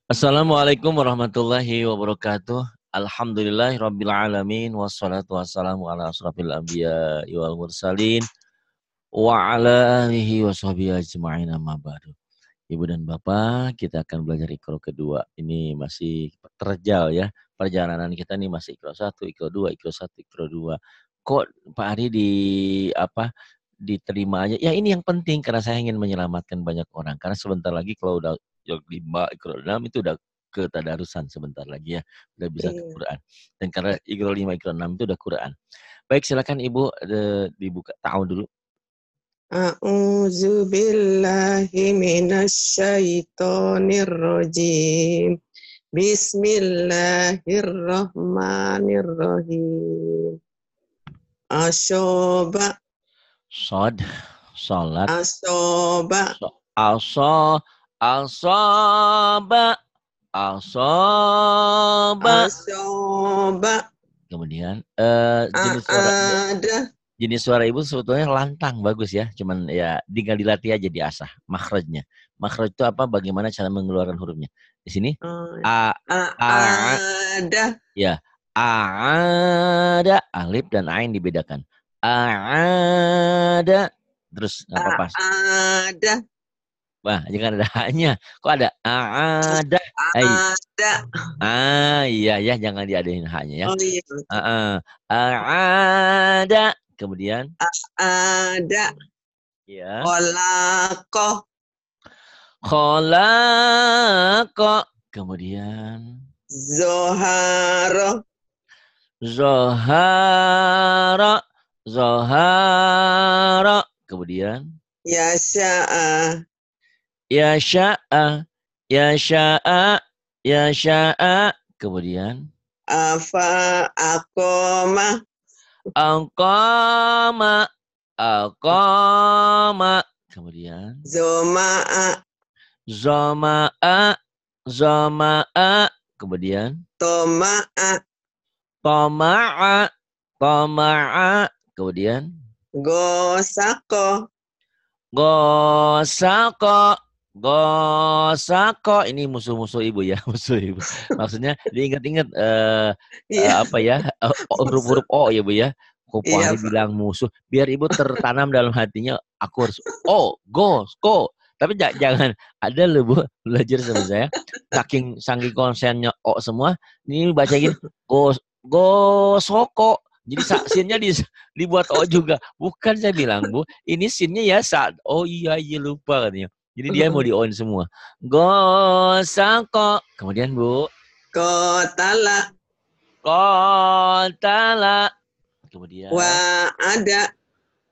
Assalamualaikum warahmatullahi wabarakatuh. Alhamdulillahirabbil alamin wassalatu wassalamu ala asrofil anbiya wal mursalin wa ala alihi washabihi ajma'in amma ba'du. Ibu dan Bapak, kita akan belajar Iqra kedua. Ini masih terjal ya. Perjalanan kita ini masih Iqra 1, Iqra 2, Iqra 1, Iqra 2. Kok Pak Ari diterima aja? Ya ini yang penting karena saya ingin menyelamatkan banyak orang. Karena sebentar lagi kalau udah Iqra 5, Iqra 6 itu udah ketadarusan sebentar lagi ya. Udah bisa ke Iya. Quran. Dan karena Iqra 5, Iqra 6 itu udah Quran. Baik, silakan Ibu dibuka ta'awun dulu. A'udzu billahi minasyaitonir rajim. Bismillahirrahmanirrahim. Asyoba, Sod, salat, asoba, aso, asoba, asoba. asoba, Kemudian ada, jenis suara ibu sebetulnya lantang bagus ya, cuman ya tinggal dilatih aja diasah makhrajnya. Makhraj itu apa? Bagaimana cara mengeluarkan hurufnya? Di sini a a ada, ya ada alif dan ain dibedakan. Ada terus nggak apa-apa. ada, Wah, jangan ada hanya. Kok ada ada? ada. Iya ya, jangan diadain hanya ya. Oh iya, Ada. Kemudian ada. ya. Kolako, Khalaqa. Kemudian Zoharo, Zohara. Zohara. Kemudian Yasha'a, Yasha'a. Yasha'a. Yasha'a. Kemudian Afa, Akoma, Aqama. Aqama. Kemudian Zoma'a, Zama'a. Zama'a. Kemudian Toma'a, Tama'a. Tama'a. Kemudian Gosako, Gosako. Gosako. Ini musuh-musuh ibu ya. Musuh ibu. Maksudnya diingat-ingat iya, apa ya, huruf-huruf O ya Bu ya. Kok Pak iya Hari Pak. bilang musuh, biar Ibu tertanam dalam hatinya, aku harus O, go, ko. Tapi jangan, ada loh Bu, belajar sama saya, saking konsennya O semua, ini baca gini, go, soko. Jadi sinnya dibuat O juga. Bukan saya bilang Bu, ini sinnya ya saat, oh iya lupa katanya. Jadi dia mau di-on semua. Go, soko. Kemudian Bu, Kotala, Qatala. Kemudian Wa'ada,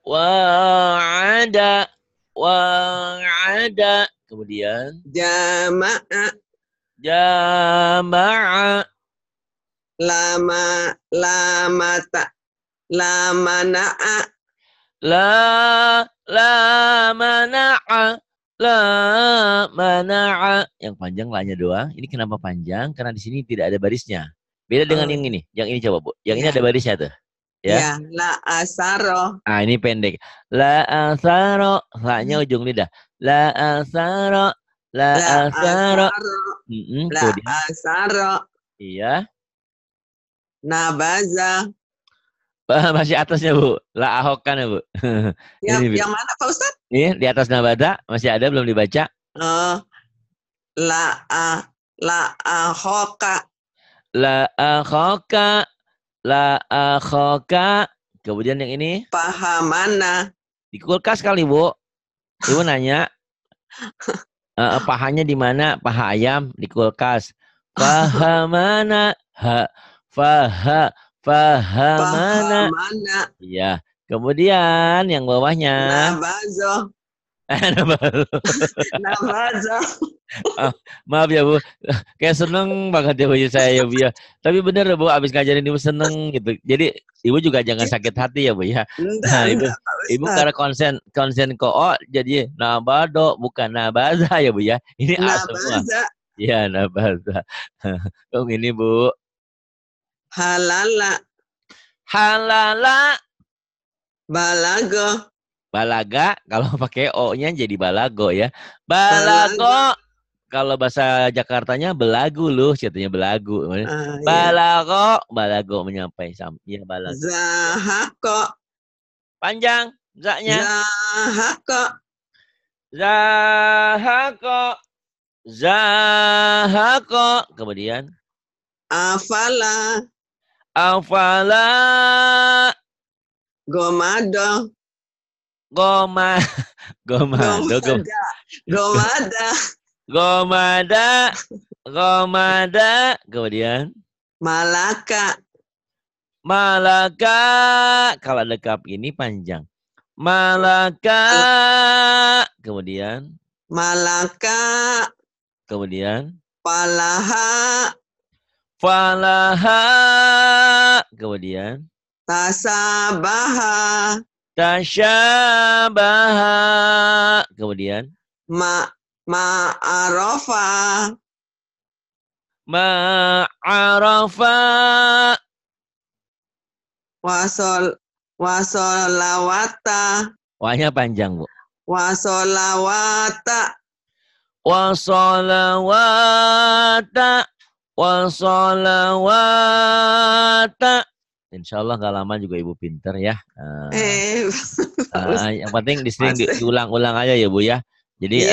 wa'ada. Wa'ada. Kemudian Jama'a, jama'a. Lamata, Lamana'a, La mana'a. La mana'a. Yang panjang la-nya doang. Ini kenapa panjang? Karena di sini tidak ada barisnya. Beda dengan oh yang ini. Yang ini coba Bu. Yang ini iya, ada barisnya tuh. Ya. iya, La Asaro, Ah, ini pendek. La asaro. La-nya ujung lidah. La asaro. La La asaro. Asaro, La Kemudian Asaro, iya. Nabaza. Masih atasnya Bu. La ahokan ya Bu. Yang Ini Bu. yang mana Pak Ustadz? Ini di atas nabata masih ada belum dibaca. Oh, la a la ahoka, La akhoka. La akhoka. Kemudian yang ini pahamana, di kulkas kali Bu. Ibu nanya pahanya di mana? Paha ayam di kulkas. Paha mana? Faha. Pahamana. pahamana, Iya. Kemudian yang bawahnya. nabazo, nabazo. Ah, maaf ya Bu, kayak seneng banget ya Bu saya ya Bu ya. Tapi bener ya Bu, abis ngajarin Ibu seneng gitu. Jadi Ibu juga jangan sakit hati ya Bu ya. Nah Ibu, Enggak, Pak Ibu Ustadz. karena konsen ko jadi nabado bukan nabaza ya Bu ya. Ini A semua. Nabaza, Iya nabaza. Dong ini Bu. halala, Halala. balago, Balaga kalau pakai O-nya jadi balago ya. balago, Balago. kalau bahasa Jakartanya belagu loh, katanya belagu. Iya. Balago menyampai. Iya, balago. Zahako. Panjang, zaknya. Zahako. Zahako. Kemudian. Afala. Afala. Gomado. Gomado. Gomada. Kemudian. Malaka. Kalau ada kap ini panjang. Malaka. Kemudian. Malaka. Kemudian. Falaha. Kemudian. Tasabaha. Tasyabaha. Kemudian. Ma'arofa. Ma'arafa. Wasolawata. Wahnya panjang, Bu. Wasolawata. Wasolawata. Insya Allah gak lama juga Ibu pinter ya. Yang penting diulang-ulang aja ya Bu ya. Jadi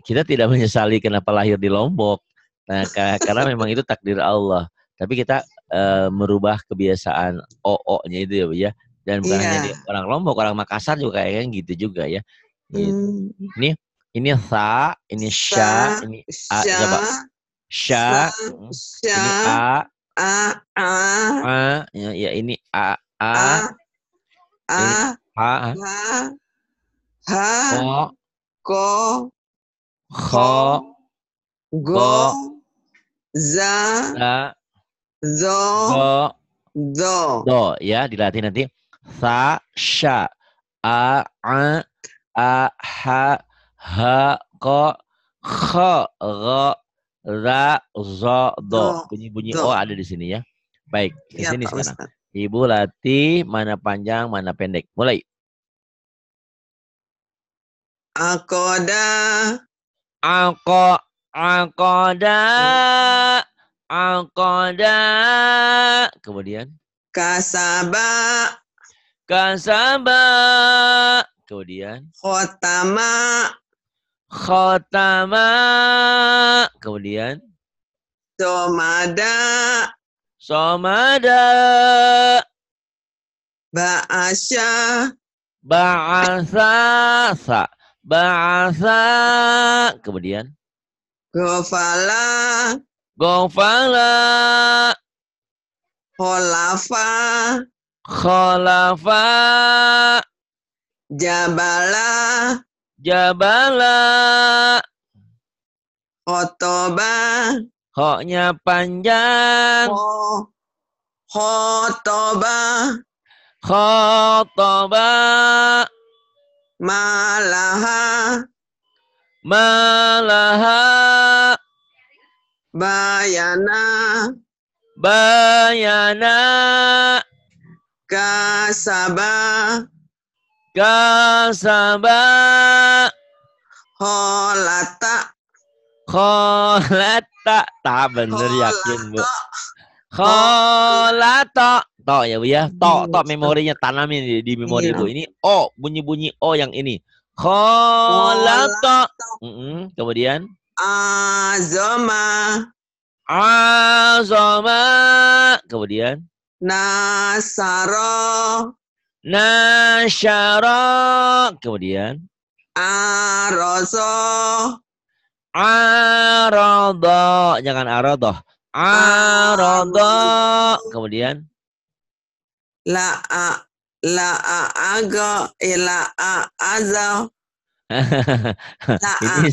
kita tidak menyesali kenapa lahir di Lombok. Nah, karena memang itu takdir Allah. Tapi kita merubah kebiasaan o-nya itu ya Bu ya. Dan bukan hanya di orang Lombok, orang Makassar juga kayaknya gitu juga ya. Gitu. Ini sa, ini sya, ini a, coba. Sya, ini a, ya ini a, ini ko, go, za, zo, do, ya dilatih nanti. Sa, sya, a, ha, ko, kho, ro, ra, zo, do. Bunyi-bunyi o ada di sini ya. Baik, di sini sekarang. Ibu latih mana panjang, mana pendek. Mulai. Akoda. Akoda. Kemudian. Kasaba. Kemudian. Khotama. Kemudian. Somada. Ba'asa. Kemudian. Gofala. Kholafa. Jabala. Khotoba. Ho-nya panjang. Khotoba. Malaha. Bayana. Kasaba. Kholata. Tak bener yakin Bu. Kholato. To ya Bu ya. To memorinya tanamin di memori Bu. Ini o, bunyi-bunyi o yang ini. Kholato. Kemudian. Azoma. Kemudian. Nasyaro. Kemudian. Arodo. Jangan arodoh. Arodo. Kemudian. Azo. Ini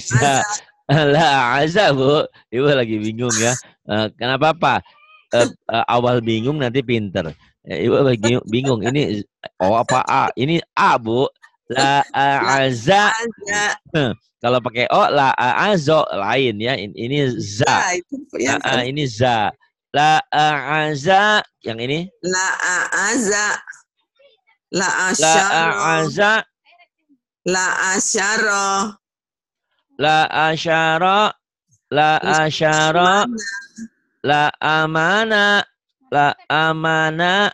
azza Bu. Ibu lagi bingung ya. Kenapa Pak? Awal bingung nanti pinter. Ibu lagi bingung. Ini o apa a? Ini a Bu. La azza. Kalau pakai o la azo lain ya. Ini za. Ini za. La azza yang ini. La azza. La asyaro. La asyara. La asyara. La amana. La amana.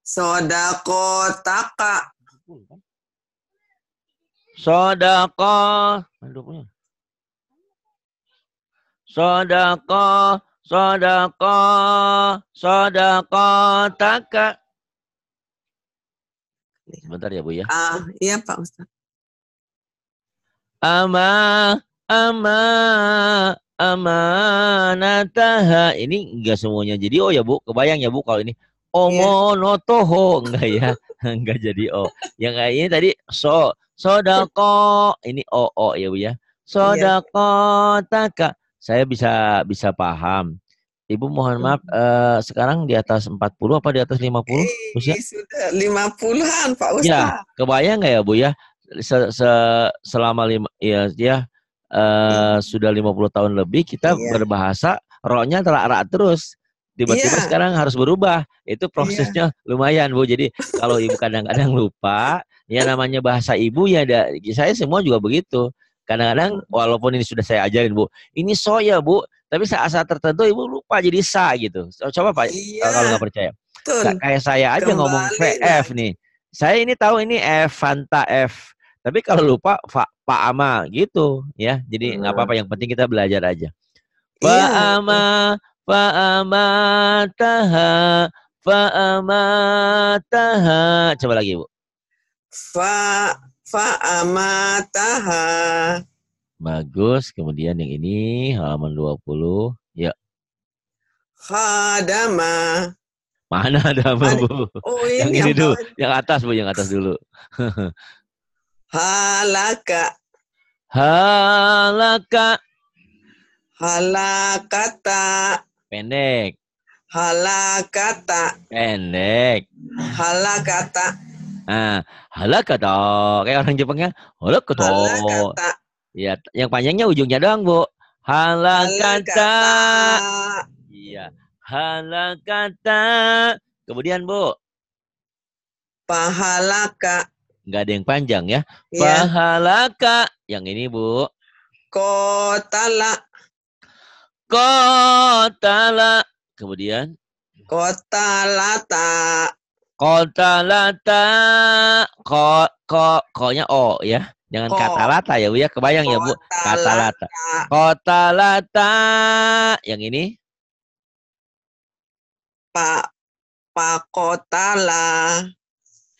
Sodakotaka. Sodaqah. Sodaqah. Sodaqah. Sodaqataka. Sebentar ya, Bu ya. Iya Pak Ustaz. Amanataha. Ini enggak semuanya jadi O ya, Bu. Kebayang ya, Bu, kalau ini Iya. omonotoho. Enggak ya. Enggak jadi O. Yang kayak ini tadi sodako. Ini O ya, Bu ya. Iya. Sodakotaka. Saya bisa paham. Ibu mohon maaf, sekarang di atas 40 apa di atas 50 usia? Sudah 50-an Pak Ya, Ustaz. kebayang nggak ya, Bu ya? Selama sudah 50 tahun lebih kita Iya. berbahasa rohnya terak terus. Tiba-tiba Iya. sekarang harus berubah. Itu Iya. prosesnya lumayan, Bu. Jadi kalau Ibu kadang-kadang lupa, ya namanya bahasa Ibu ya saya semua juga begitu. Kadang-kadang walaupun ini sudah saya ajarin, Bu. Ini so ya, Bu. Tapi saat-saat tertentu Ibu lupa jadi sa gitu. Coba Pak, kalau Iya. nggak percaya. Betul. Kayak saya aja ngomong Kembali VF lagi. nih. Saya ini tahu ini F, Fanta F. Tapi kalau lupa Pak Ama gitu ya. Jadi nggak apa-apa, yang penting kita belajar aja. Pak Iya. Ama, Pak Ama taha, Pak Ama taha. Coba lagi, Bu. Amataha. Bagus. Kemudian yang ini halaman 20. Ya. Khadama. Mana ada, Bu? Oh Yang ini ini yang dulu, bawah. yang atas, Bu, yang atas dulu. Halaka. Halaka. Halakata. Pendek. Halakata. Pendek. Halakata. Halakata. Kayak orang Jepangnya. Halakata. Halakata. Ya, yang panjangnya ujungnya doang, Bu. Halakata. Iya. Halakata. Kemudian, Bu. Pahalaka. Nggak ada yang panjang ya. Ya. Pahalaka. Yang ini, Bu. Kotala. Kotala. Kemudian. Kotalata. Kotalata. Ko-nya O ya. Jangan kata lata ya, Bu ya. Kebayang ya, Bu. Kata lata. Kota lata. Yang ini? Pakotala.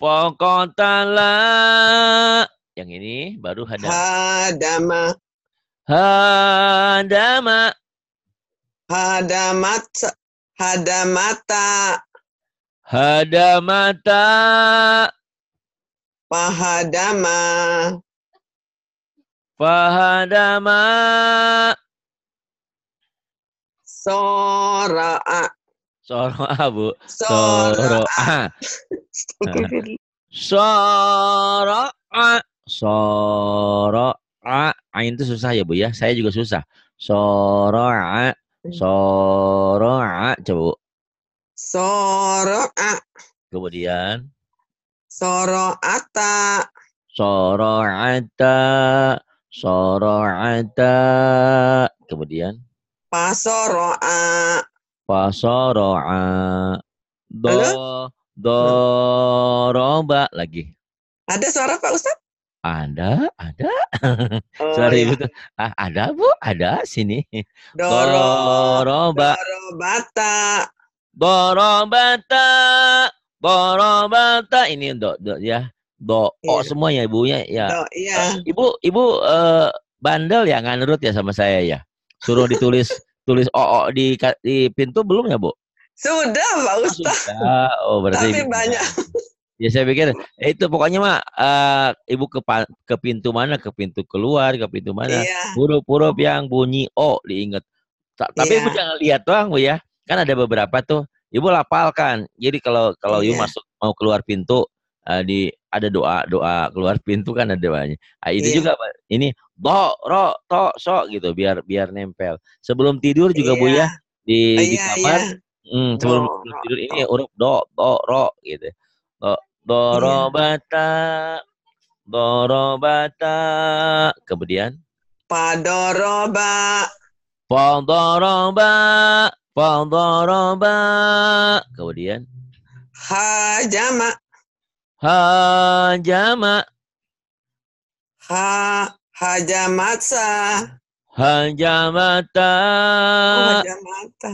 Pokotala. Yang ini baru Hadama. Hadama. Hadamata. Hadamata. Pahadama. Pahadama. Sora'a. Soro'a, Bu. Sora'a. Soro'a. Soro'a. Ain itu susah ya, Bu ya. Saya juga susah. Soro'a. Soro'a. Coba, Bu. Soro'a. Kemudian. Soro'ata. Soro'ata. Soro'ata. Kemudian. Pasoro'a. Pasoro'a. Doroba lagi. Ada suara Pak Ustaz? Ada. Oh, Suara ya. Ibu tuh. Ada, Bu, ada sini. Dorobata. Borobata. Ini do ya. O Iya. semuanya Ibunya ya. Iya. Ibu bandel ya, nggak nurut ya sama saya ya. Suruh tulis O di pintu belum ya, Bu? Sudah Pak Ustaz. Sudah. Oh, berarti Tapi banyak. Ya saya pikir itu pokoknya mah Ibu ke pintu mana, ke pintu keluar, ke pintu mana, Iya. huruf-huruf yang bunyi O diingat. Tapi Ibu Iya. jangan lihat doang, Bu ya. Kan ada beberapa tuh Ibu lapalkan. Jadi kalau Ibu Iya. mau keluar pintu, ada doa keluar pintu kan ada doanya. Itu Iya. juga Pak. Ini do, ro, to, so gitu biar nempel. Sebelum tidur juga, Bu ya, di Iya. kamar. Sebelum Doro. tidur ini huruf do, ro gitu. Iya. Dorobata. Kemudian Fadoroba. Fadoroba. Fadoroba. Kemudian. Hajama. Hajama. Hajamatsa. Hajamata. Hajamata.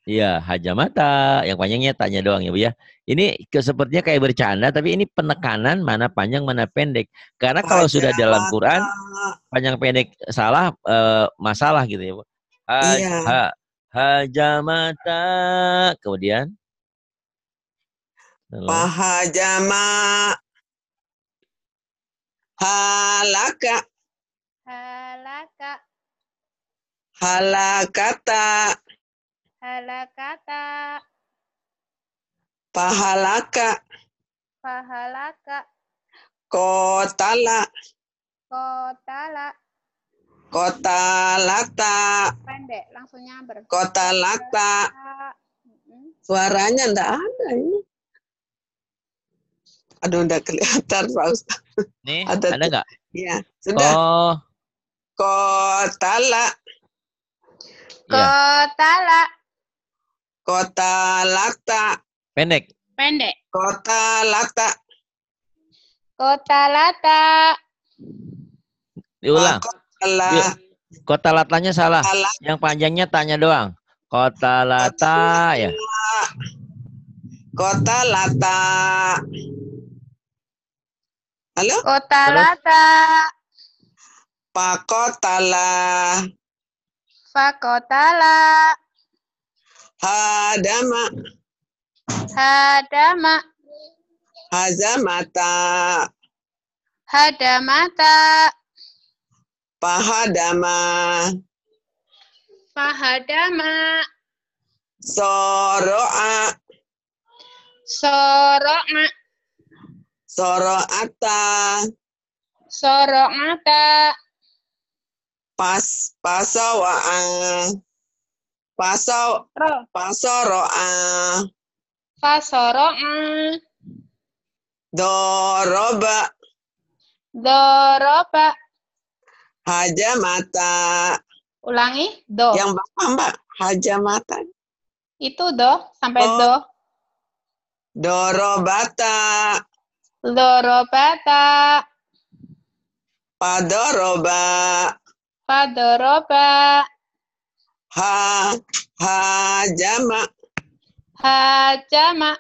Iya, hajamata. Yang panjangnya tanya doang ya Bu ya. Ini sepertinya kayak bercanda, tapi ini penekanan mana panjang mana pendek. Karena kalau sudah dalam Quran, Hajamata. panjang pendek salah masalah gitu ya Bu. Iya. Hajamata. Kemudian. Pahajama. Halaka. Halaka. Halakata. Halakata. Pahalaka. Pahalaka. Kotala. Kotala. Kotalata. Pendek, langsung nyamber. Kotalata. Suaranya enggak ada ini. Aduh, enggak kelihatan Pak Ustaz. Nih, Ada nggak? Iya, sudah. Kotala. Kotala. Kotalata. Pendek. Pendek. Kotalata. Kotalata. Diulang. Kotala. Kota latanya salah. Yang panjangnya tanya doang. Kota lata ya. Kotalata. Halo? Kotalata. Pakotala. Fakotala. Hadama. Hadama. Hazamata. Hadamata. Pahadama. Pahadama. Soro'a. Soro'a. Soro'ata. Soro'ata. Pasawa'a. Pasoro'a. Fasoro'a. Doroba. Doroba. Hajamata. Ulangi. Do. Yang Mbak. Hajamata. Itu do. Sampai Oh. do. Dorobata. Dorobata. Padoroba. Padoroba. Hajama. Hajama.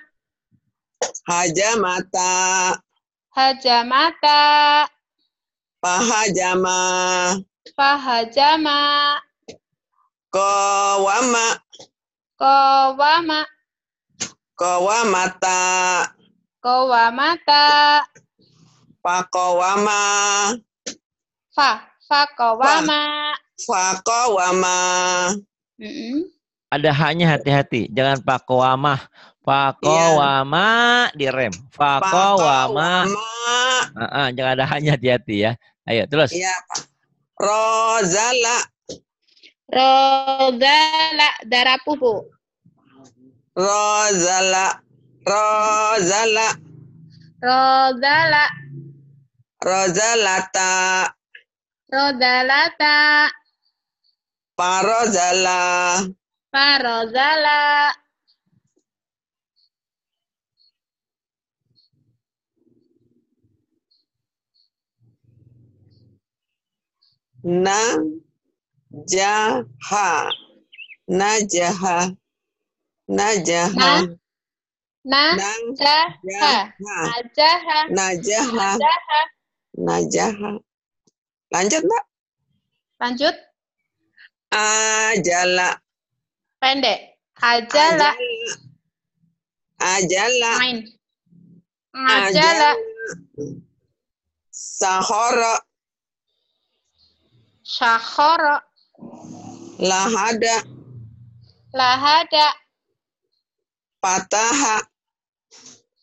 Hajamata. Hajamata. Pahajama. Pahajama. Kowama. Kowama. Kowamata. Kowamata. Pakowama. Fakowama. Fakowama. Ada hanya hati-hati. Jangan pakowamah. Pakowama direm. Pakowama. Jangan ada hanya hati-hati ya. Ayo terus. Iya Pak. Rozala. Rozala. Darah pupu. Rozala. Rozala. Rozala. Rozalata. Rozalata. Parozala. Parozala. Najaha. Najaha. Najaha. Najaha. Najaha. Najaha. Najaha. Lanjut Mbak. Lanjut. Ajala. Pendek. Ajala. Ajala. Main. Ajala. Sahara. Syahara. Lahada. Lahada. Fataha.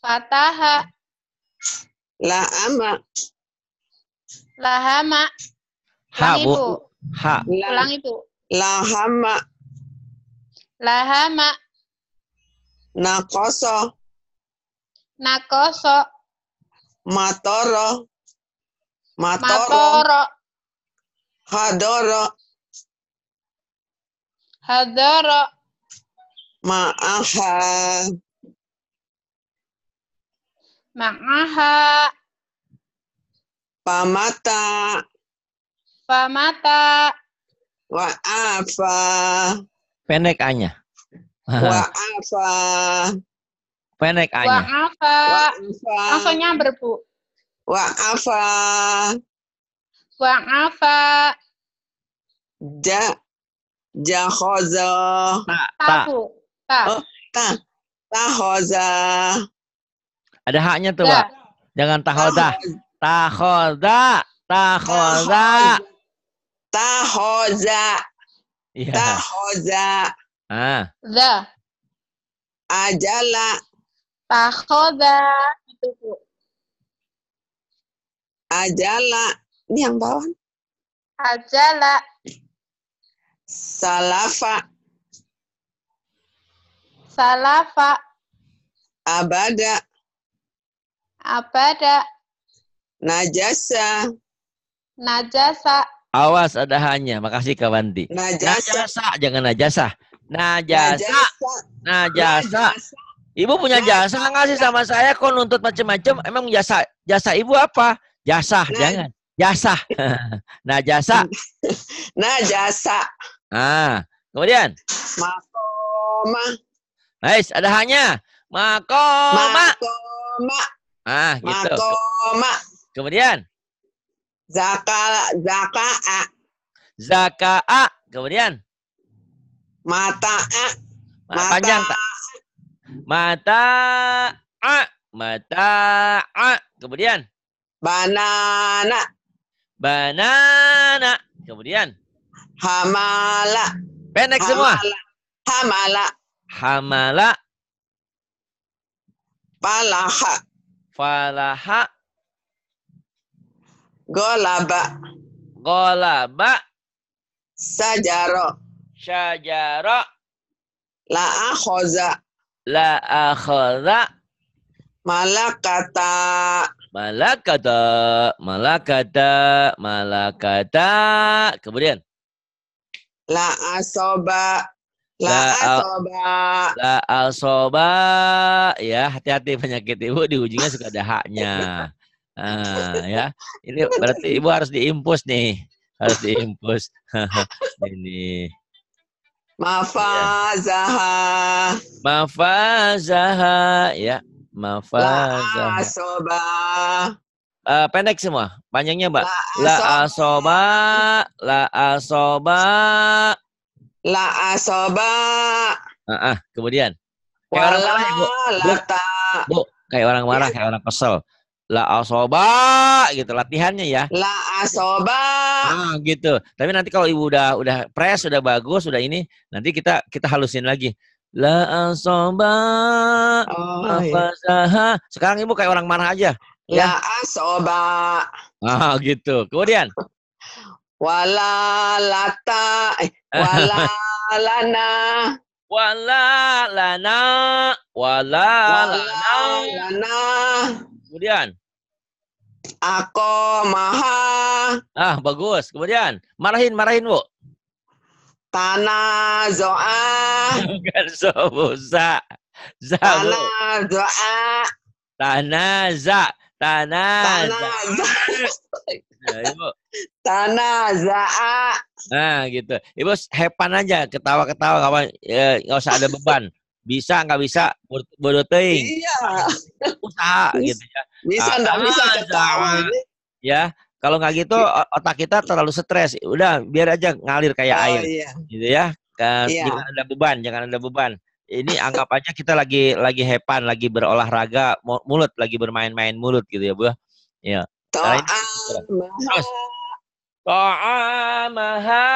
Fataha. La'ama. Lahama. Ha, Ulangi, Bu. Bu. Ha. Ulangi, Bu. Lahama. Lahama. Nakoso. Nakoso. Matoro. Matoro. Matoro. Hadara. Hadara. Ma'aha. Ma'aha. Pamata. Famata. Wa'afa. Pendek A-nya. Wa'afa. Pendek A-nya. Wa'afa. Wa'afa. Langsung nyamber, Bu. Wa'afa. Wa'afa. Jahoza. Ta. Bu. Ta. Oh, Tahoza. Ada haknya tuh, Da. Pak. Jangan tahoda. Tahoda. Tahoda. Tahoza. Iya. Tahoza. Ah, Da. Ajala. Takhoda. Itu, Bu. Ajala. Ini yang bawah. Ajala. Salafa. Salafa. Abada. Abada. Najasa. Najasa. awas ada haknya. Makasih Kak Wanti. Najasa. Najasa, jangan najasa. Najasa. Najasa. Ibu punya jasa nggak sih sama saya? Kok nuntut macam-macam? Emang jasa ibu apa? Jasa, jangan. Jasa. Najasa. Najasa. Ah, kemudian. Makoma. Nice, ada haknya. Makoma. Makoma. Ah, gitu. Makoma. Kemudian. Zaka'a. Zaka'a. Kemudian. Mata'a. Panjang tak? Mata'a. Mata'a. Kemudian. Banana. Banana. Kemudian. Hamala. Pendek semua. Hamala. Hamala. Palaha. Falaha. Golaba. Golaba. Sajaro. Syajara. La'akhoza. La akhadha. Malakata. Malakata. Malakata. Malakata. Kemudian. La'asoba. La- La'asoba. La asoba. Ya, hati-hati penyakit ibu di ujungnya suka ada haknya. Ah, ya. Ini berarti ibu harus diimpus nih. Harus diimpus. Ini. Mafazaha. Mafazaha. Ya. Mafazaha. La'asoba. Pendek semua. Panjangnya, Mbak. La asoba. La asoba. La'asoba. Kemudian. Kayak orang marah, Ibu. Lata. Bu, kayak orang marah, kayak orang kesel. La asoba gitu latihannya ya. La'asoba. Gitu. Tapi nanti kalau ibu udah press, udah bagus, udah ini, nanti kita halusin lagi. La asoba. Oh, iya. Mafazaha. Sekarang ibu kayak orang marah aja. Ya. La'asoba. Gitu. Kemudian. Wala lata. Wala lana. Wala lana. Wala lana. Lana. Kemudian. Ako maha. Bagus. Kemudian. Marahin, Bu. Tanah zoa. Bukan sobusa. Tanah zoa. Tanaza. Tanah Ibu. Tanah za'a. Nah, gitu. Ibu hepan aja, ketawa-ketawa kawan, nggak usah ada beban. Bisa nggak bisa bodoh teuing. Iya. Usaha gitu ya. Bisa nggak bisa ketawa ini. Ya, kalau nggak gitu otak kita terlalu stres. Udah, biar aja ngalir kayak air. Iya. Gitu ya. Iya. Jangan ada beban. Ini anggap aja kita lagi hepan, lagi berolahraga mulut, lagi bermain-main mulut gitu ya, Bu. Ya. Terus. Ta'amaha.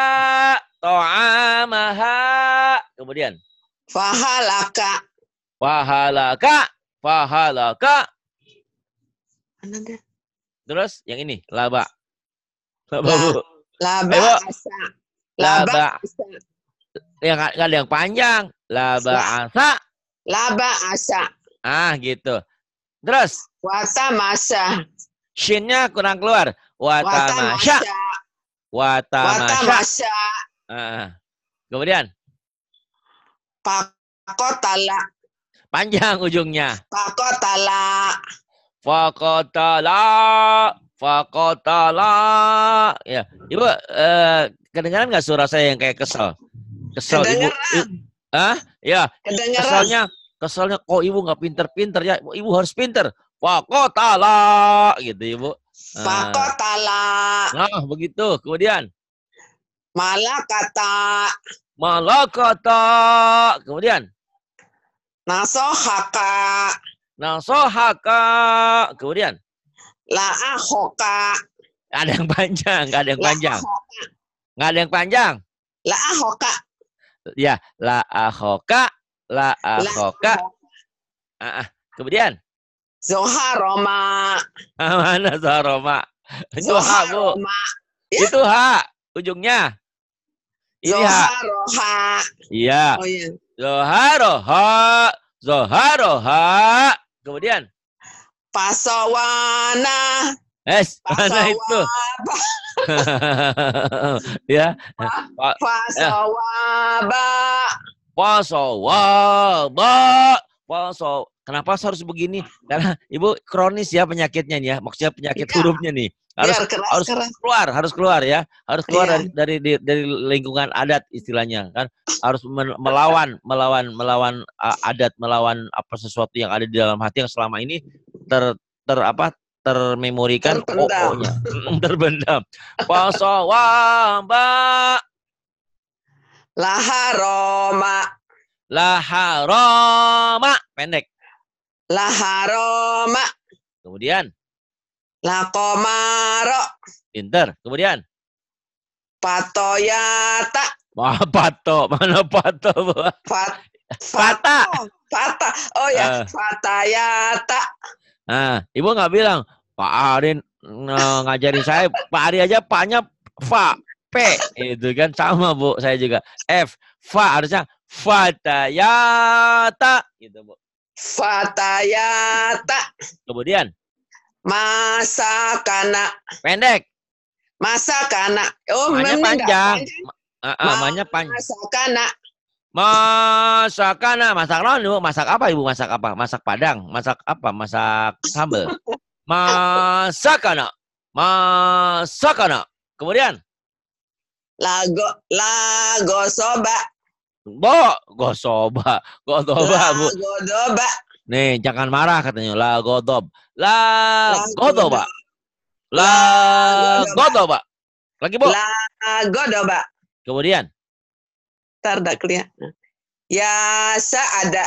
Kemudian. Fahalaka. Fahalaka. Mana dia? Terus yang ini, laba. Laba, Bu. Laba asa. Laba. Yang nggak ada yang panjang. Laba asa. Laba asa. Gitu. Terus. Wata masa. Shinnya kurang keluar. Watamasya. Watamasya. Watamasya. Kemudian Pakotala. panjang ujungnya. Pakotala. Fakotala. Fakotala. Ya, Ibu kedengaran nggak suara saya yang kayak kesel? Kesel Ibu. Ya. Kedengeran. Keselnya kok Ibu nggak pinter-pinter ya? Ibu harus pinter. Fakotala gitu Ibu. Pakotala. Nah, begitu. Kemudian Malakata. malakata. Kemudian Nasohaka. nasohaka. Kemudian La'ahoka. ada yang panjang, nggak ada yang panjang. Nggak ada yang panjang. La'ahoka. Ya, la ahoka, la ahoka. Kemudian Zoharoma. mana Zoharoma? Itu H, Bu. Zoharoma. Ya. Itu H ujungnya. Ini H. Zoharoha. Iya. Oh iya. Zoharoha. Zoharoha. Kemudian Pasawana. mana itu? Ya. Pasawaba. Pasawaba. Kenapa harus begini? Karena Ibu kronis ya penyakitnya nih ya. Maksudnya penyakit hurufnya nih. Harus keluar ya. Harus keluar dari lingkungan adat istilahnya kan. Harus melawan adat, melawan apa sesuatu yang ada di dalam hati yang selama ini termemorikan pokoknya. Terbendam. Pasawaba. Laharoma. Laharoma. Pendek. Laharoma. Kemudian Lakomaro. pinter. Kemudian Patoyata. pato. Mana pato? Pata. Pata. Oh ya, Fatayata. Nah, Ibu nggak bilang Pak Arin ngajarin saya. Pak Ari aja paknya fa, p, itu kan sama Bu. Saya juga f, fa harusnya fatayata, gitu Bu. Fatayata. Kemudian Masakana. pendek. Masakana. Oh, Namanya panjang. Namanya panjang. Masakana. Masakana, masak non Ibu, masak apa Ibu? Masak apa? Masak Padang, masak apa? Masak sambal. Masakana. Masakana. Kemudian Lago soba. Gosoba Bu. Lagodoba. Nih, jangan marah katanya. Lagodob. Lagodoba. Lagodoba. Lagi Bu. Lagodoba. Kemudian Ntar dah kelihatan. Ya sa'ada.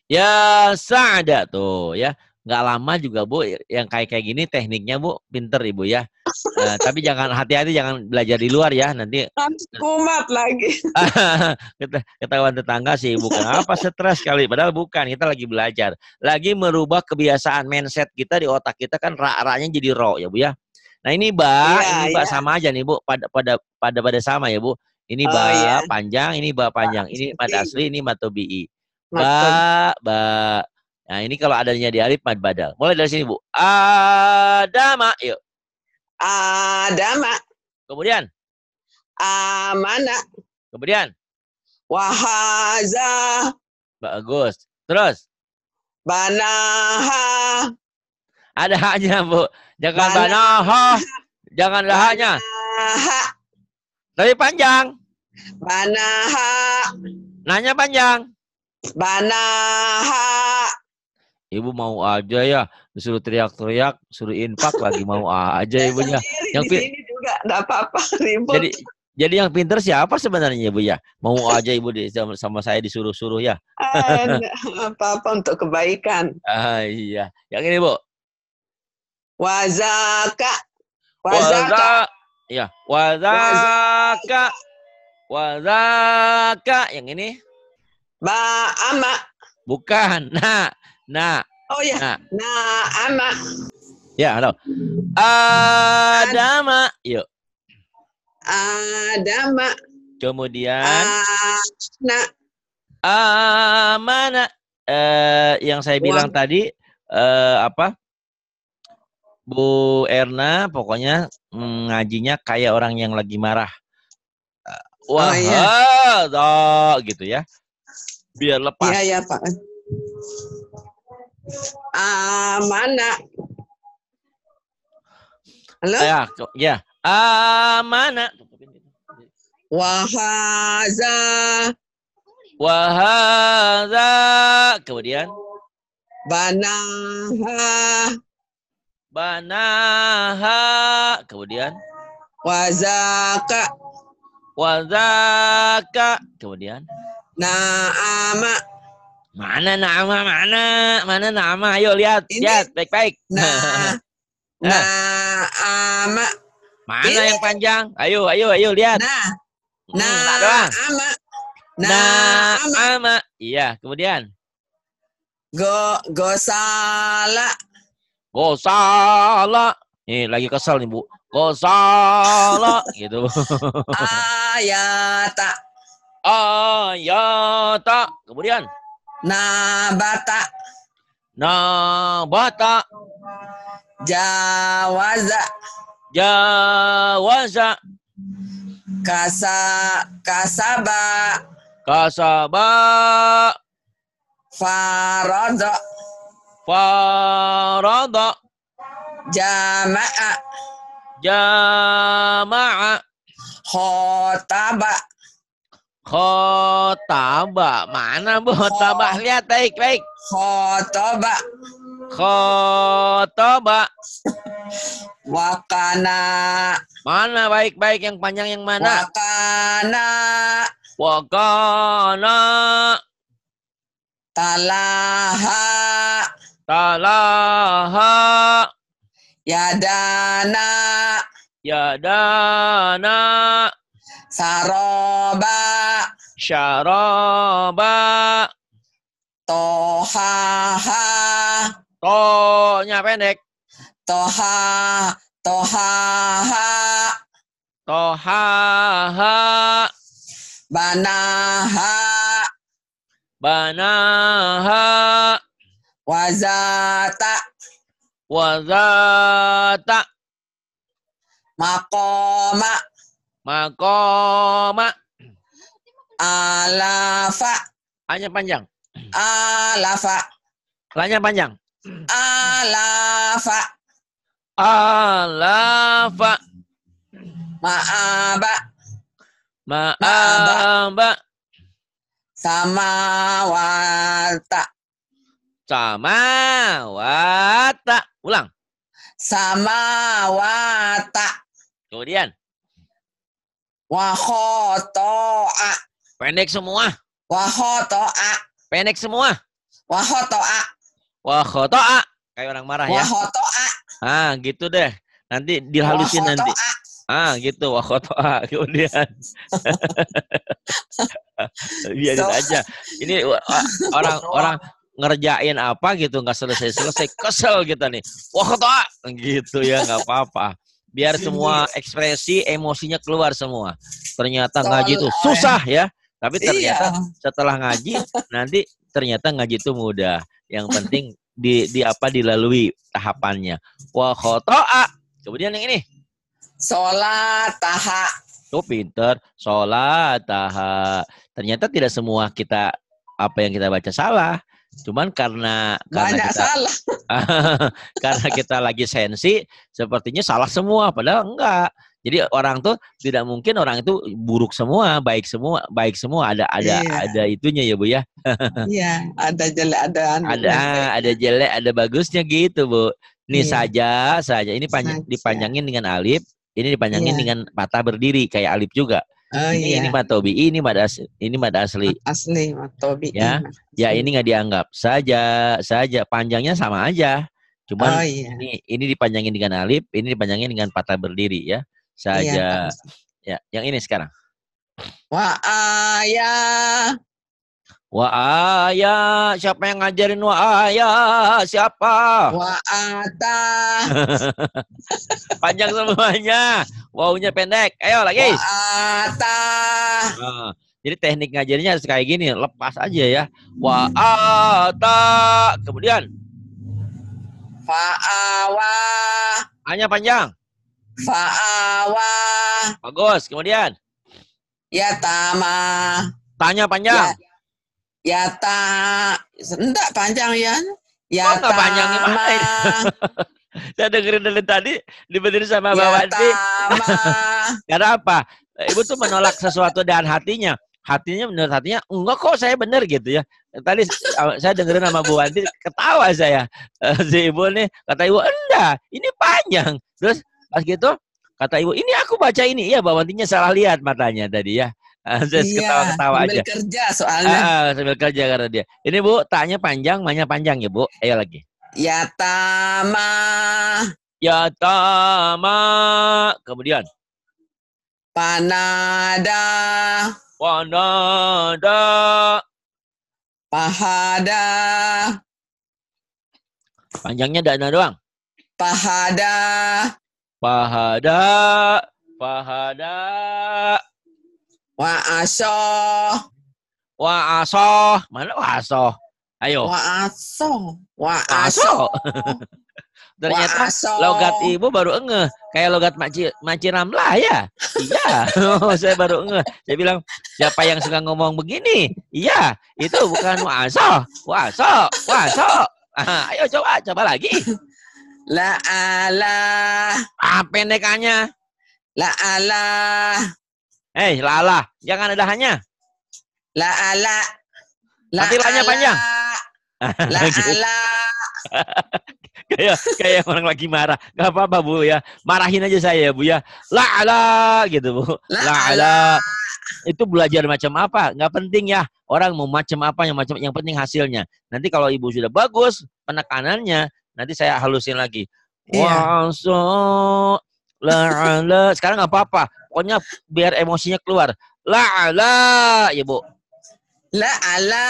ya Sa'ada tuh ya. Nggak lama juga Bu, yang kayak gini tekniknya Bu, pinter Ibu ya. Tapi jangan hati-hati, jangan belajar di luar ya, nanti Kumat lagi. ketahuan tetangga sih Ibu kenapa stres kali, padahal bukan, kita lagi belajar, lagi merubah kebiasaan mindset kita di otak kita kan ra-nya jadi ro ya Bu ya. Nah ini ini sama aja nih Bu, pada sama ya Bu. Ini panjang, ini panjang, ini mad asli, ini mad tobi'i. Ba. Nah, ini kalau adanya di alif mad badal. Mulai dari sini, Bu. Adama, yuk. Adama. Kemudian Amana. Kemudian Wahaza. bagus. Terus Banaha. ada haknya, Bu. Jangan banaha. Jangan ada haknya. Tapi panjang. Banaha. Nanya panjang. Banaha. Ibu mau aja ya, disuruh teriak-teriak, suruh infak lagi mau aja ibunya. Yang di sini juga enggak apa-apa ribut. Jadi yang pinter siapa sebenarnya Ibu ya? Mau aja Ibu sama saya disuruh-suruh ya. Apa-apa untuk kebaikan. Iya. Yang ini Bu. Wazaka. Ya, wazaka. Wazaka. Yang ini? Ba'ama. Bukan. Nah. Oh ya. Na'ama. Ya, halo. Adama. Yuk. Adama. Kemudian. Amana. Amana. Yang saya bilang tadi apa? Bu Erna pokoknya ngajinya kayak orang yang lagi marah. Wah, gitu ya. Biar lepas. Iya, ya, Pak. Amanah. Halo? Ya. Amanah. Wahaza. Wahaza. Kemudian. Banaha. Banaha. Kemudian. Wazaka. Wazaka. Kemudian. Naama. Mana nama? Mana nama? Ayo lihat. Ini. Lihat baik-baik. Naama. Mana Ini. yang panjang? Ayo lihat. Naama. Naama. Iya, kemudian. Gosala. Gosala. Nih lagi kesel nih, Bu. Gosala gitu. Ayata. Ayata. Kemudian. Nabata. Nabata. Jawaza. Jawaza. Kasaba. Kasaba. Farada. Farada. Jama'a. Jama'a. Khotaba. Khotaba. Mana Bu khotaba? Lihat baik-baik. Khotoba. Khotaba. Wakana. Mana baik-baik yang panjang yang mana? Wakana. Wakana. Talaha. Talaha. Yadana. Yadana. Saroba. Syaraba. Tohaha. Tonya pendek. Tohaha. Tohaha. Banaha. Banaha. Wazata. Wazata. Makoma. Makoma. Alafa. Hanya panjang. Alafa. Lanya panjang. Alafa. Alafa. Ma'aba. Ma'aba. Samawata. Samawata. Ulang. Samawata. Kemudian. Wahoto'a. Pendek semua. Wahoto'a. Pendek semua. Wahoto'a. Wahoto'a. Kayak orang marah ya. Wahoto'a. Ah, gitu deh. Nanti dihalusin nanti. Ah, gitu. Wahoto'a. Kemudian. Biarin aja. Ini orang ngerjain apa gitu nggak selesai kesel kita nih. Wahoto'a. Gitu ya, nggak apa-apa. Biar semua ekspresi emosinya keluar semua. Ternyata ngaji itu susah ya. Tapi ternyata setelah ngaji nanti ternyata ngaji itu mudah. Yang penting dilalui tahapannya. Wa khoto'a. Kemudian yang ini. Sholataha. Tuh pinter. Sholataha. Ternyata tidak semua kita apa yang kita baca salah. Cuman karena kita salah. karena kita lagi sensi, sepertinya salah semua. Padahal enggak. Jadi orang tuh tidak mungkin orang itu buruk semua, baik semua. Ada itunya ya Bu ya. Iya, ada jelek, ada jelek, ada bagusnya gitu Bu. Ini saja. Ini dipanjangin dengan alif, ini dipanjangin dengan patah berdiri kayak alif juga. Ini mad tobi'i, ini mad asli. Asli mad tobi'i. Ya ini nggak dianggap saja panjangnya sama aja. Cuman ini dipanjangin dengan alif, ini dipanjangin dengan patah berdiri ya. Saja. Ya, yang ini sekarang. Wa ayah. Wa ayah, siapa yang ngajarin wa ayah? Siapa? Wa ata. Panjang semuanya. Wawunya pendek. Ayo lagi. Wa ata. Jadi teknik ngajarnya harus kayak gini, lepas aja ya. Wa ata. Kemudian Fa'awa. Hanya panjang. Fa'awa. Bagus. Kemudian. Yatama. Tanya panjang. Yata. Enggak panjang ya. Oh, nggak panjang Yatama. gimana? Saya dengerin dari tadi dibenerin sama Mbak Wanti. Yatama. Karena apa? Ibu tuh menolak sesuatu dengan hatinya. Hatinya menurut hatinya, enggak kok saya benar gitu ya. Tadi saya dengerin sama Bu Wanti, ketawa saya. Si ibu nih, kata ibu, enggak, ini panjang. Terus pas gitu, kata ibu, ini aku baca ini. Iya, Mbak Wantinya salah lihat matanya tadi ya. Saya ketawa-ketawa aja. Sambil kerja soalnya. Sambil kerja karena dia. Ini Bu, tanya panjang, mahnya panjang ya Bu. Ayo lagi. Yatama. Yatama. Kemudian. Panada. Wanada. Pahada. Panjangnya dana doang. Pahada. Pahada. Pahada. Wa'aso. Wa'asoh. Mana wa'asoh? Ayo. Wa'aso. Wa'asoh. Ternyata Wa'aso. logat ibu baru ngeh. Kayak logat Maci Ramlah ya? Iya. Saya baru ngeh. Saya bilang, siapa yang suka ngomong begini? Iya. Itu bukan wa'asoh. Wa'asoh. Wa'asoh. Ayo coba lagi. La'ala. Pendekannya. La'ala. Lala. Jangan ada hanya. La'ala. Nanti lanya panjang. La'ala. kayak orang lagi marah. Gak apa-apa Bu ya. Marahin aja saya Bu ya. La'ala gitu Bu. La'ala. Itu belajar macam apa? Nggak penting ya. Orang mau macam apa yang penting hasilnya. Nanti kalau ibu sudah bagus penekanannya, nanti saya halusin lagi. Waso la'ala. Sekarang nggak apa-apa. Pokoknya biar emosinya keluar. La'ala ya Bu. La'ala.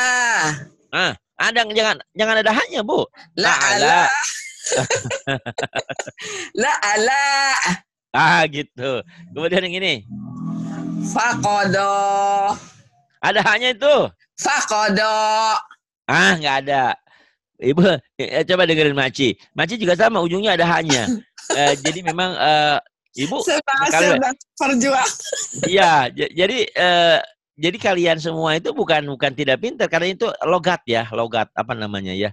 Ada jangan ada hanya Bu. La'ala. La'ala. Gitu. Kemudian yang ini. Faqodo. Ada hanya itu. Faqodo. Nggak ada. Ibu, coba dengerin Maci. Maci juga sama, ujungnya ada hanya. Jadi memang ibu Sebahasa perjuang. Iya, jadi kalian semua itu bukan tidak pintar karena itu logat ya, logat apa namanya ya?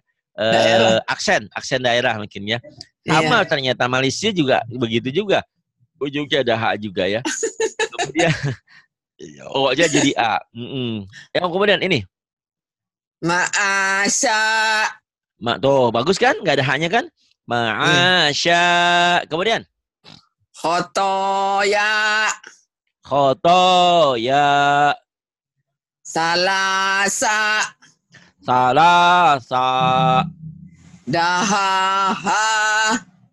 Aksen daerah mungkin ya. Sama ternyata Malaysia juga begitu juga. Ujungnya ada H juga ya. Kemudian jadi A. Yang kemudian ini. Ma'asya. Tuh, bagus kan? Nggak ada hanya kan? Ma'asya. Kemudian. Khotoya. Khotoya. Salasa. Salasa. Dahaha.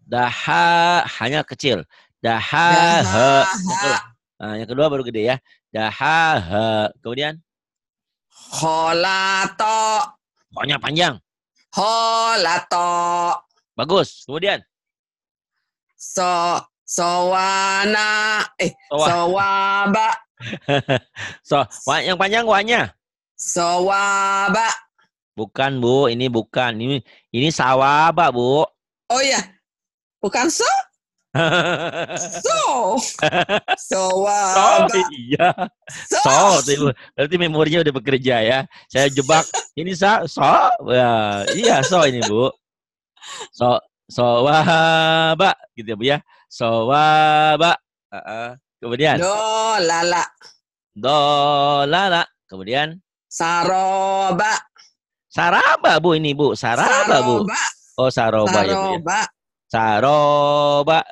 Daha. Hanya kecil. Dahaha. Yang kedua baru gede ya. Dahaha. Kemudian. Kholato. Pokoknya panjang. Kholato. Bagus. Kemudian. Sowana. Sowaba. Yang panjang wanya. Sowaba. Bukan Bu, ini bukan. Ini sawaba Bu. Oh iya. Bukan so? Sowaba. Iya. Berarti memorinya udah bekerja ya. Saya jebak. Ini ya, iya ini Bu. Sowaba gitu ya Bu ya. Sowaba. Kemudian. Dolala. Kemudian. Saroba. Saraba Bu ini Bu. Saraba Bu. Oh saroba ya Bu ya. Saroba.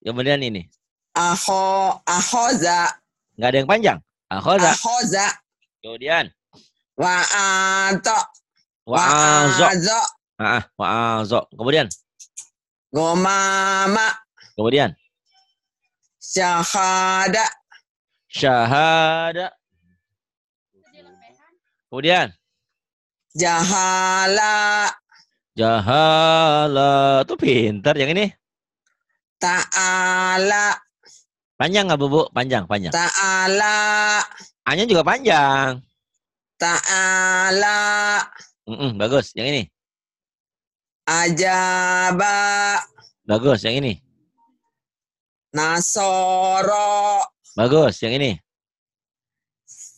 Kemudian ini. Ahoza. Nggak ada yang panjang. Ahoza. Kemudian. Wa'ato. Wa'azo. Wa'azo. Kemudian. Gomama. Kemudian. Syahada. Syahada. Kemudian. Jahala. Jahala. Tuh pintar yang ini. Ta'ala. Panjang nggak Bu? Panjang. Ta'ala. A-nya juga panjang. Ta'ala. Bagus. Yang ini. Ajaba. Bagus, yang ini. Nasoro. Bagus, yang ini.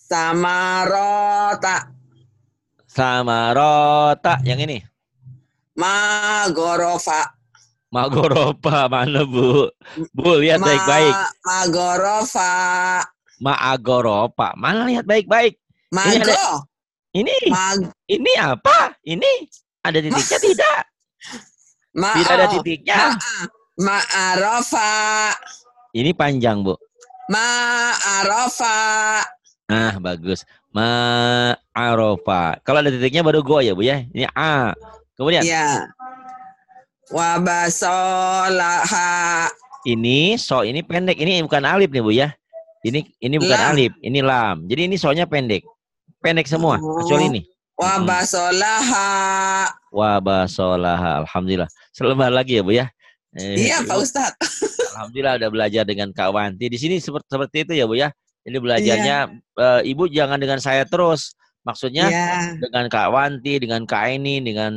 Samarota. Samarota, yang ini. Magorofa. Magoropa, mana Bu? Bu, lihat baik-baik. Magorofa. Maagoropa, mana lihat baik-baik. Ini ada, Mago. ini apa? Ini ada titiknya tidak? Tidak ada titiknya. Ma'arofa. Ini panjang, Bu. Ma'arofa. Ah, bagus. Ma'arofa. Kalau ada titiknya baru go ya, Bu ya. Ini A. Kemudian. Ya. Wabasolaha. Ini ini pendek. Ini bukan alif nih, Bu ya. Ini bukan Lam. alif, ini lam. Jadi ini soalnya pendek. Pendek semua, kecuali ini. Wabasolaha. Wabasolaha. Alhamdulillah. Selembar lagi ya, Bu ya. Iya, Pak Ustadz. Alhamdulillah udah belajar dengan Kak Wanti. Di sini seperti itu ya, Bu ya. Jadi belajarnya Ibu jangan dengan saya terus. Maksudnya dengan Kak Wanti, dengan Kak Eni, dengan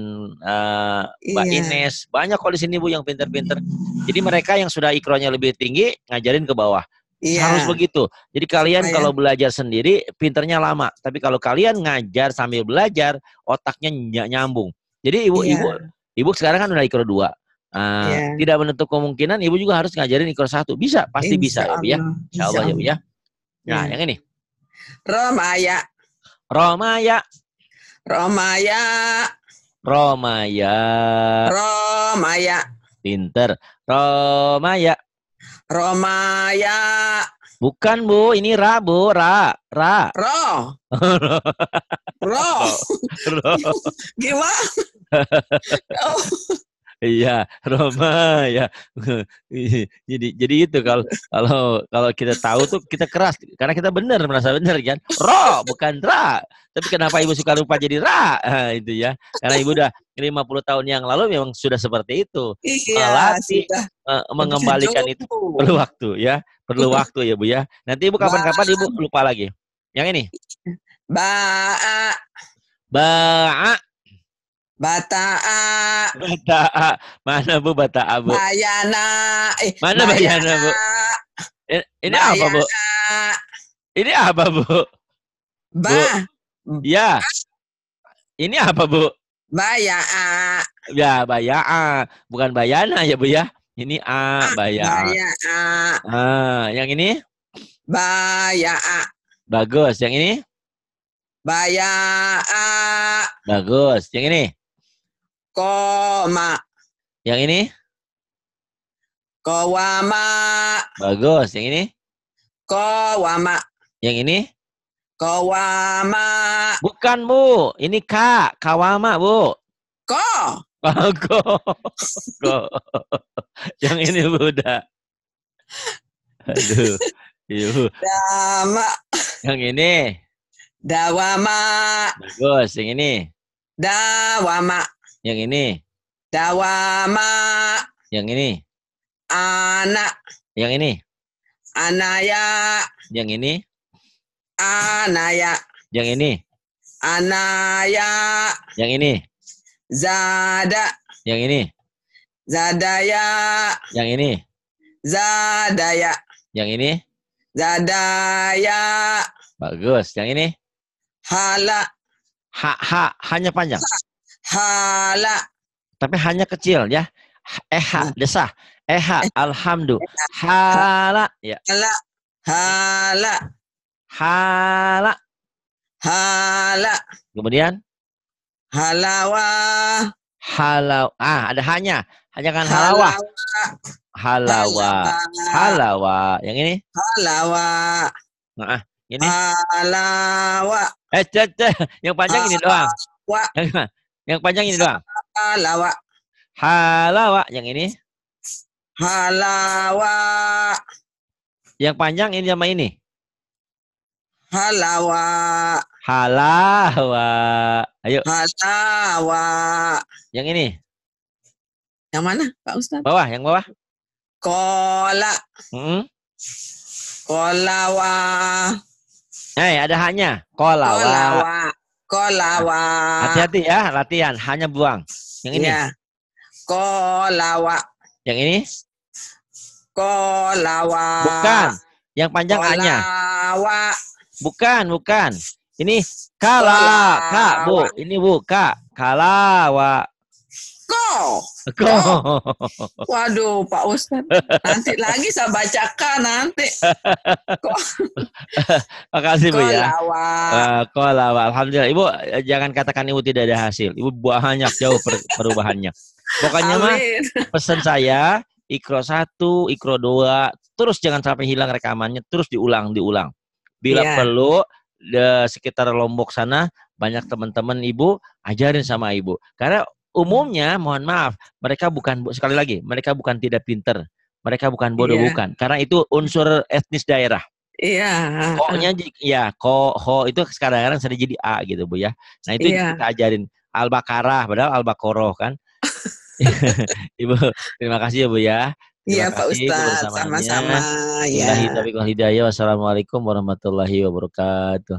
Mbak Ines. Banyak kok di sini, Bu, yang pinter-pinter. Jadi mereka yang sudah ikronya lebih tinggi ngajarin ke bawah. Harus begitu. Jadi kalian kalau belajar sendiri pinternya lama. Tapi kalau kalian ngajar sambil belajar, otaknya nyambung. Jadi ibu sekarang kan udah ikro 2. Tidak menutup kemungkinan ibu juga harus ngajarin ikro 1. Bisa, pasti bisa ya, Bu ya. Insyaallah ya, Bu ya. Nah, yang ini. Romaya. Romaya. Romaya. Romaya. Romaya. Pinter. Romaya. Romaya. Bukan, Bu, ini ra, Bu, ra. Ro. Ro. Gimana? Oh. Iya, Romaya. Jadi itu kalau kita tahu tuh kita keras karena kita merasa benar kan. Ro bukan ra. Tapi kenapa Ibu suka lupa jadi ra? Itu ya. Karena Ibu udah 50 tahun yang lalu memang sudah seperti itu. Melatih, mengembalikan itu perlu waktu ya. Perlu waktu ya, Bu ya. Nanti Ibu kapan-kapan Ibu lupa lagi. Yang ini. Ba'a. Ba'a. Bata'a. Bata'a. Mana, Bu, bata'a, Bu? Bayana. Mana bayana, Bu? Ini apa, Bu? Ini apa, Bu? Bu. Ya. Ini apa, Bu? Baya'a. Ya, baya'a. Bukan bayana ya, Bu ya. Ini A, baya'a. Baya'a. Yang ini? Baya'a. Bagus. Yang ini? Baya'a. Bagus. Yang ini? Koma. Yang ini? Kowama. Bagus. Yang ini? Kowama. Yang ini? Kowama. Bukan, Bu. Ini K. Kawama, Bu. Ko. Ko. Yang ini, Bu, udah. Aduh. Ibu. Dama. Yang ini? Dawama. Bagus. Yang ini? Dawama. Yang ini? Dawama. Yang ini? Anak. Yang ini? Anaya. Yang ini? Anaya. Yang ini? Anaya. Yang ini? Zada. Yang ini? Zadaya. Yang ini? Zadaya. Yang ini? Zadaya. Bagus. Yang ini? Hala. Hanya panjang. Hala. Tapi hanya kecil ya. Desah. Alhamdulillah. Hala. Ya. Hala. Hala. Hala. Hala. Kemudian? Halawa. Ada hanya. Hanya kan halawa. Halawa. Yang ini? Halawa. Nah, ini? Halawa. Yang panjang ini doang. Yang panjang ini doang. Halawa. Halawa. Yang ini? Halawa. Yang panjang ini sama ini? Halawa. Halawa. Ayo. Halawa. Yang ini? Yang mana, Pak Ustadz? Bawah, yang bawah. Kola. Kolawa. Ada hanya. Kolawa. Kolawa. Hati-hati ya, latihan. Hanya buang. Yang ini. Ya. Kolawa. Yang ini? Kolawa. Bukan. Yang panjang A-nya. Kolawa. Bukan. Ini kala, Kak, Bu. Ini Bu, Kak. Kalawa. Ko. Ko. Waduh, Pak Ustadz. Nanti lagi saya bacakan nanti. Makasih Bu ya. Kolawa. Kolawa. Alhamdulillah. Ibu jangan katakan Ibu tidak ada hasil. Ibu banyak jauh perubahannya. Pokoknya mah Amin. pesan saya Ikro 1, Ikro 2, terus jangan sampai hilang rekamannya, terus diulang. Bila Iya. perlu di sekitar Lombok sana banyak teman-teman Ibu ajarin sama Ibu. Karena umumnya mohon maaf, mereka bukan sekali lagi, mereka bukan tidak pinter. Mereka bukan bodoh, Iya. bukan. Karena itu unsur etnis daerah. Iya. Ko-nya ya, ko itu kadang-kadang sering jadi A gitu Bu ya. Nah itu Iya. kita ajarin Al-Baqarah padahal Al-Baqarah kan. Ibu, terima kasih ya Bu ya. Iya Terima Pak kasih Ustadz. kebersamaannya. Sama-sama. Ya. Billahi taufiq wal hidayah. Wassalamualaikum warahmatullahi wabarakatuh.